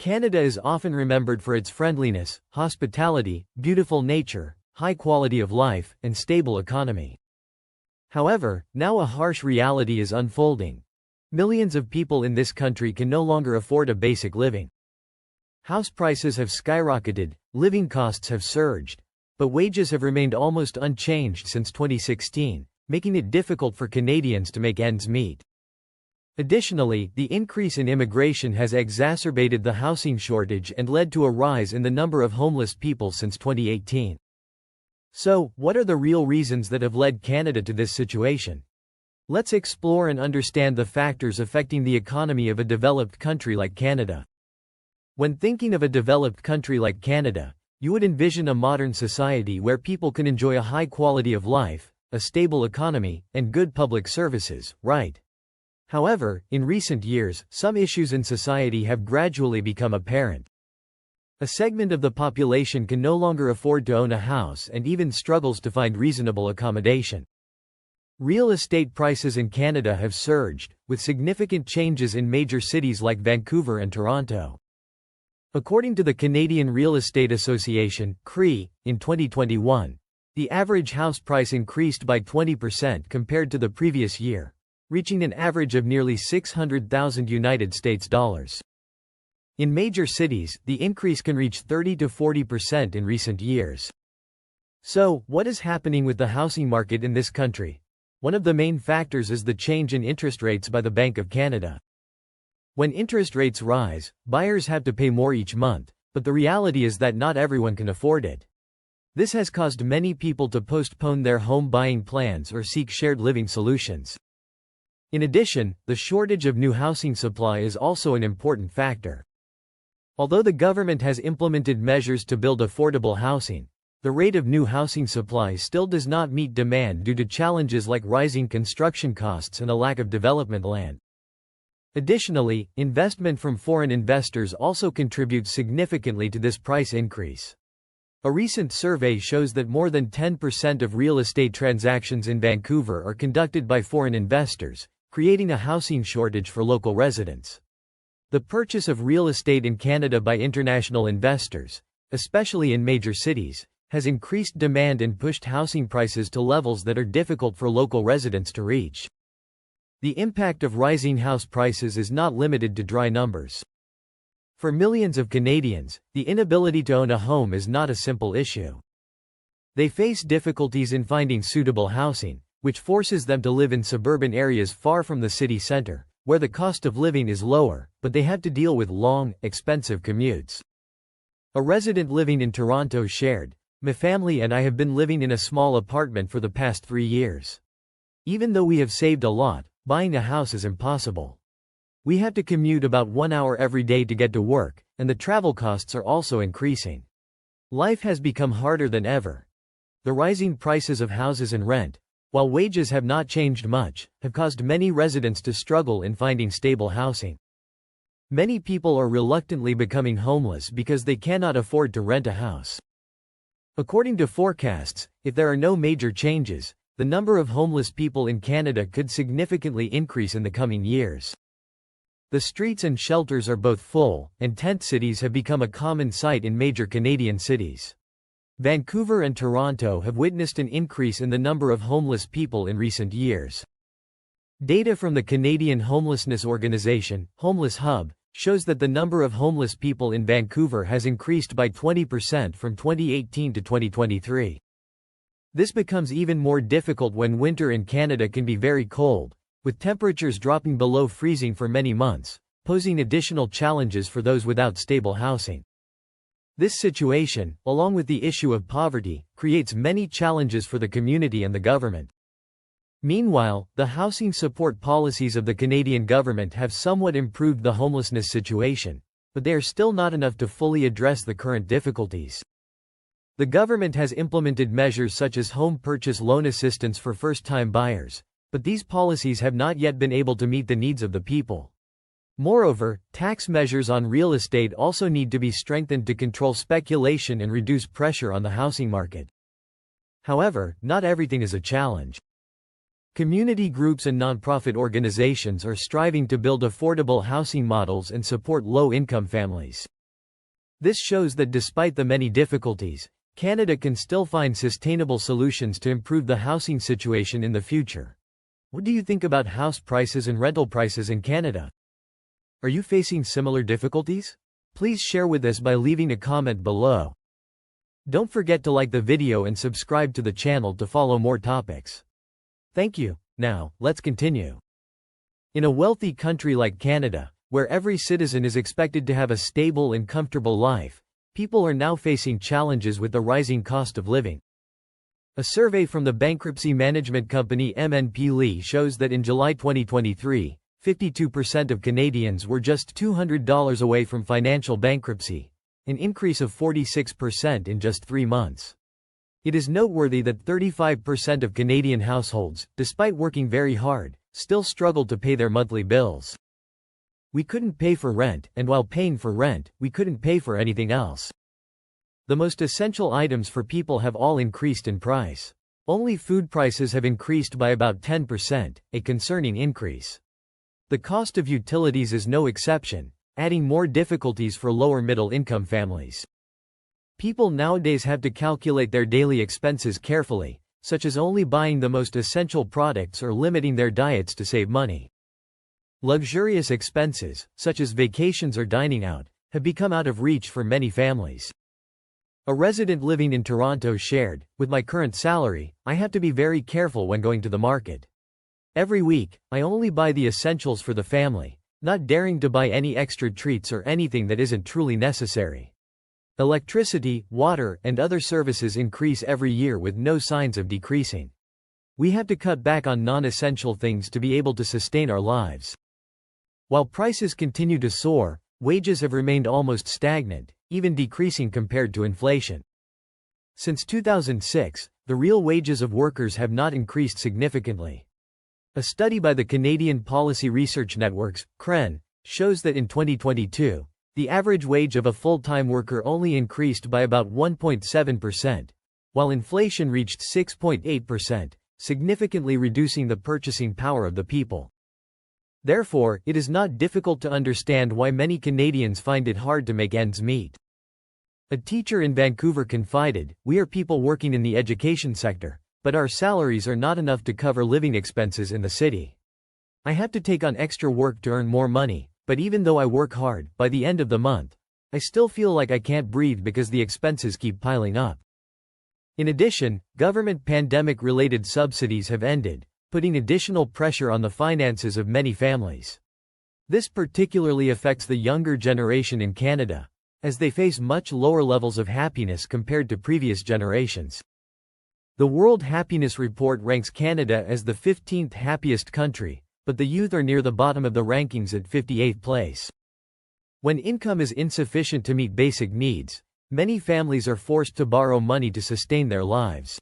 Canada is often remembered for its friendliness, hospitality, beautiful nature, high quality of life, and stable economy. However, now a harsh reality is unfolding. Millions of people in this country can no longer afford a basic living. House prices have skyrocketed, living costs have surged, but wages have remained almost unchanged since 2016, making it difficult for Canadians to make ends meet. Additionally, the increase in immigration has exacerbated the housing shortage and led to a rise in the number of homeless people since 2018. So, what are the real reasons that have led Canada to this situation? Let's explore and understand the factors affecting the economy of a developed country like Canada. When thinking of a developed country like Canada, you would envision a modern society where people can enjoy a high quality of life, a stable economy, and good public services, right? However, in recent years, some issues in society have gradually become apparent. A segment of the population can no longer afford to own a house and even struggles to find reasonable accommodation. Real estate prices in Canada have surged, with significant changes in major cities like Vancouver and Toronto. According to the Canadian Real Estate Association, CRE, in 2021, the average house price increased by 20% compared to the previous year, reaching an average of nearly $600,000. In major cities, the increase can reach 30 to 40% in recent years. So, what is happening with the housing market in this country? One of the main factors is the change in interest rates by the Bank of Canada. When interest rates rise, buyers have to pay more each month, but the reality is that not everyone can afford it. This has caused many people to postpone their home buying plans or seek shared living solutions. In addition, the shortage of new housing supply is also an important factor. Although the government has implemented measures to build affordable housing, the rate of new housing supply still does not meet demand due to challenges like rising construction costs and a lack of development land. Additionally, investment from foreign investors also contributes significantly to this price increase. A recent survey shows that more than 10% of real estate transactions in Vancouver are conducted by foreign investors, creating a housing shortage for local residents. The purchase of real estate in Canada by international investors, especially in major cities, has increased demand and pushed housing prices to levels that are difficult for local residents to reach. The impact of rising house prices is not limited to dry numbers. For millions of Canadians, the inability to own a home is not a simple issue. They face difficulties in finding suitable housing, which forces them to live in suburban areas far from the city center, where the cost of living is lower, but they have to deal with long, expensive commutes. A resident living in Toronto shared, "My family and I have been living in a small apartment for the past 3 years. Even though we have saved a lot, buying a house is impossible. We have to commute about 1 hour every day to get to work, and the travel costs are also increasing. Life has become harder than ever." The rising prices of houses and rent, while wages have not changed much, have caused many residents to struggle in finding stable housing. Many people are reluctantly becoming homeless because they cannot afford to rent a house. According to forecasts, if there are no major changes, the number of homeless people in Canada could significantly increase in the coming years. The streets and shelters are both full, and tent cities have become a common sight in major Canadian cities. Vancouver and Toronto have witnessed an increase in the number of homeless people in recent years. Data from the Canadian homelessness organization, Homeless Hub, shows that the number of homeless people in Vancouver has increased by 20% from 2018 to 2023. This becomes even more difficult when winter in Canada can be very cold, with temperatures dropping below freezing for many months, posing additional challenges for those without stable housing. This situation, along with the issue of poverty, creates many challenges for the community and the government. Meanwhile, the housing support policies of the Canadian government have somewhat improved the homelessness situation, but they are still not enough to fully address the current difficulties. The government has implemented measures such as home purchase loan assistance for first-time buyers, but these policies have not yet been able to meet the needs of the people. Moreover, tax measures on real estate also need to be strengthened to control speculation and reduce pressure on the housing market. However, not everything is a challenge. Community groups and nonprofit organizations are striving to build affordable housing models and support low-income families. This shows that despite the many difficulties, Canada can still find sustainable solutions to improve the housing situation in the future. What do you think about house prices and rental prices in Canada? Are you facing similar difficulties? Please share with us by leaving a comment below. Don't forget to like the video and subscribe to the channel to follow more topics. Thank you. Now, let's continue. In a wealthy country like Canada, where every citizen is expected to have a stable and comfortable life, people are now facing challenges with the rising cost of living. A survey from the bankruptcy management company MNP Lee shows that in July 2023, 52% of Canadians were just $200 away from financial bankruptcy, an increase of 46% in just 3 months. It is noteworthy that 35% of Canadian households, despite working very hard, still struggle to pay their monthly bills. We couldn't pay for rent, and while paying for rent, we couldn't pay for anything else. The most essential items for people have all increased in price. Only food prices have increased by about 10%, a concerning increase. The cost of utilities is no exception, adding more difficulties for lower middle-income families. People nowadays have to calculate their daily expenses carefully, such as only buying the most essential products or limiting their diets to save money. Luxurious expenses, such as vacations or dining out, have become out of reach for many families. A resident living in Toronto shared, "With my current salary, I have to be very careful when going to the market. Every week, I only buy the essentials for the family, not daring to buy any extra treats or anything that isn't truly necessary. Electricity, water, and other services increase every year with no signs of decreasing. We have to cut back on non-essential things to be able to sustain our lives." While prices continue to soar, wages have remained almost stagnant, even decreasing compared to inflation. Since 2006, the real wages of workers have not increased significantly. A study by the Canadian Policy Research Networks, CREN, shows that in 2022, the average wage of a full-time worker only increased by about 1.7%, while inflation reached 6.8%, significantly reducing the purchasing power of the people. Therefore, it is not difficult to understand why many Canadians find it hard to make ends meet. A teacher in Vancouver confided, "We are people working in the education sector, but our salaries are not enough to cover living expenses in the city. I have to take on extra work to earn more money, but even though I work hard, by the end of the month, I still feel like I can't breathe because the expenses keep piling up." In addition, government pandemic-related subsidies have ended, putting additional pressure on the finances of many families. This particularly affects the younger generation in Canada, as they face much lower levels of happiness compared to previous generations. The World Happiness Report ranks Canada as the 15th happiest country, but the youth are near the bottom of the rankings at 58th place. When income is insufficient to meet basic needs, many families are forced to borrow money to sustain their lives.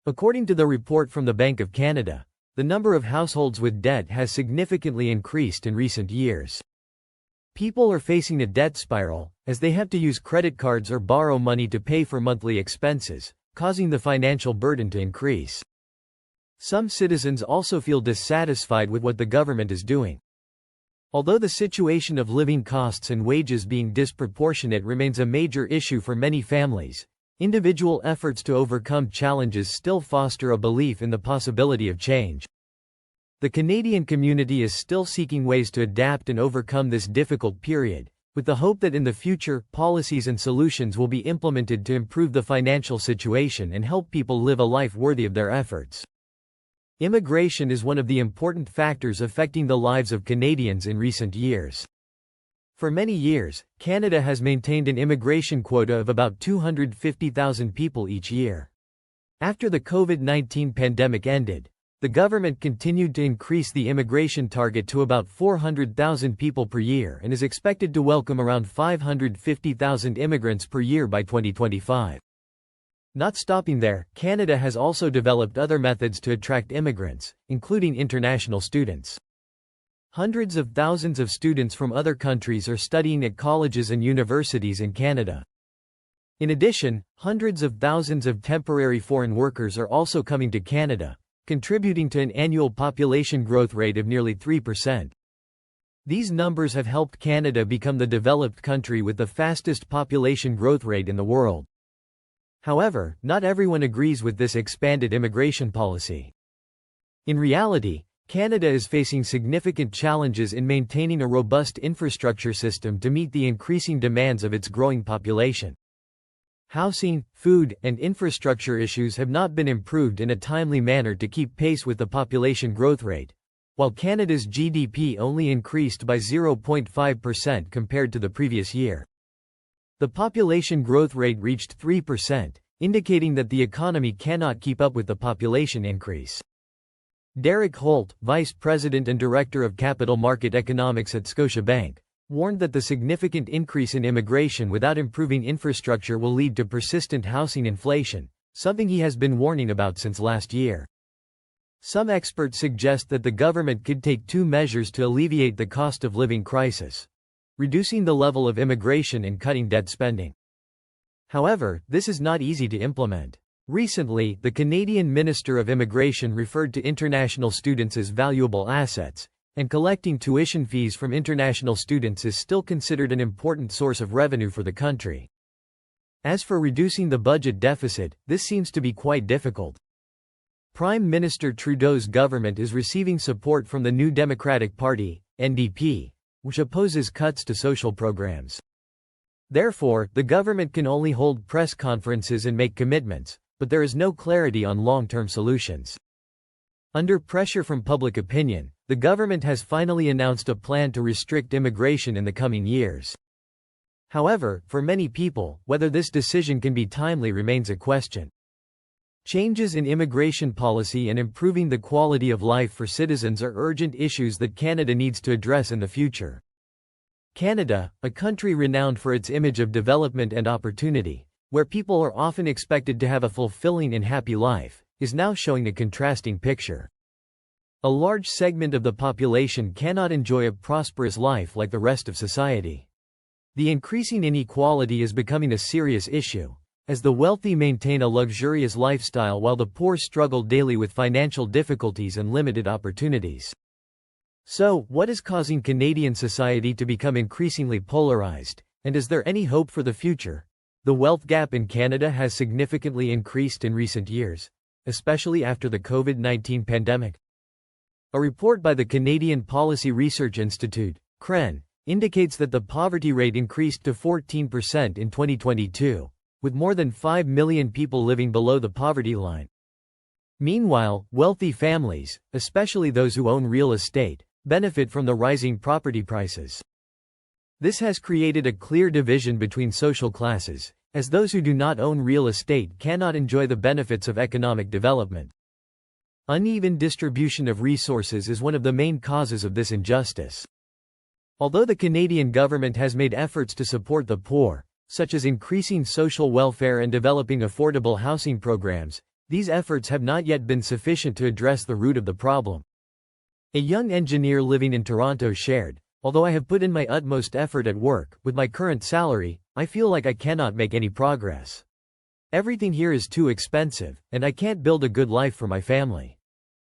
According to the report from the Bank of Canada, the number of households with debt has significantly increased in recent years. People are facing a debt spiral, as they have to use credit cards or borrow money to pay for monthly expenses, causing the financial burden to increase. Some citizens also feel dissatisfied with what the government is doing. Although the situation of living costs and wages being disproportionate remains a major issue for many families, individual efforts to overcome challenges still foster a belief in the possibility of change. The Canadian community is still seeking ways to adapt and overcome this difficult period, with the hope that in the future, policies and solutions will be implemented to improve the financial situation and help people live a life worthy of their efforts. Immigration is one of the important factors affecting the lives of Canadians in recent years. For many years, Canada has maintained an immigration quota of about 250,000 people each year. After the COVID-19 pandemic ended, the government continued to increase the immigration target to about 400,000 people per year and is expected to welcome around 550,000 immigrants per year by 2025. Not stopping there, Canada has also developed other methods to attract immigrants, including international students. Hundreds of thousands of students from other countries are studying at colleges and universities in Canada. In addition, hundreds of thousands of temporary foreign workers are also coming to Canada, contributing to an annual population growth rate of nearly 3%. These numbers have helped Canada become the developed country with the fastest population growth rate in the world. However, not everyone agrees with this expanded immigration policy. In reality, Canada is facing significant challenges in maintaining a robust infrastructure system to meet the increasing demands of its growing population. Housing, food, and infrastructure issues have not been improved in a timely manner to keep pace with the population growth rate, while Canada's GDP only increased by 0.5% compared to the previous year. The population growth rate reached 3%, indicating that the economy cannot keep up with the population increase. Derek Holt, Vice President and Director of Capital Market Economics at Scotiabank, warned that the significant increase in immigration without improving infrastructure will lead to persistent housing inflation, something he has been warning about since last year. Some experts suggest that the government could take two measures to alleviate the cost of living crisis: reducing the level of immigration and cutting debt spending. However, this is not easy to implement. Recently, the Canadian Minister of Immigration referred to international students as valuable assets, and collecting tuition fees from international students is still considered an important source of revenue for the country. As for reducing the budget deficit, this seems to be quite difficult. Prime Minister Trudeau's government is receiving support from the New Democratic Party, NDP, which opposes cuts to social programs. Therefore, the government can only hold press conferences and make commitments, but there is no clarity on long-term solutions. Under pressure from public opinion, the government has finally announced a plan to restrict immigration in the coming years. However, for many people, whether this decision can be timely remains a question. Changes in immigration policy and improving the quality of life for citizens are urgent issues that Canada needs to address in the future. Canada, a country renowned for its image of development and opportunity, where people are often expected to have a fulfilling and happy life, is now showing a contrasting picture. A large segment of the population cannot enjoy a prosperous life like the rest of society. The increasing inequality is becoming a serious issue, as the wealthy maintain a luxurious lifestyle while the poor struggle daily with financial difficulties and limited opportunities. So, what is causing Canadian society to become increasingly polarized, and is there any hope for the future? The wealth gap in Canada has significantly increased in recent years, especially after the COVID-19 pandemic. A report by the Canadian Policy Research Institute, CREN, indicates that the poverty rate increased to 14% in 2022, with more than 5 million people living below the poverty line. Meanwhile, wealthy families, especially those who own real estate, benefit from the rising property prices. This has created a clear division between social classes, as those who do not own real estate cannot enjoy the benefits of economic development. Uneven distribution of resources is one of the main causes of this injustice. Although the Canadian government has made efforts to support the poor, such as increasing social welfare and developing affordable housing programs, these efforts have not yet been sufficient to address the root of the problem. A young engineer living in Toronto shared, "Although I have put in my utmost effort at work, with my current salary, I feel like I cannot make any progress. Everything here is too expensive, and I can't build a good life for my family.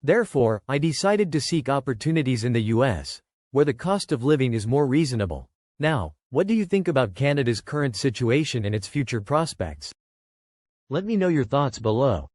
Therefore, I decided to seek opportunities in the US, where the cost of living is more reasonable." Now, what do you think about Canada's current situation and its future prospects? Let me know your thoughts below.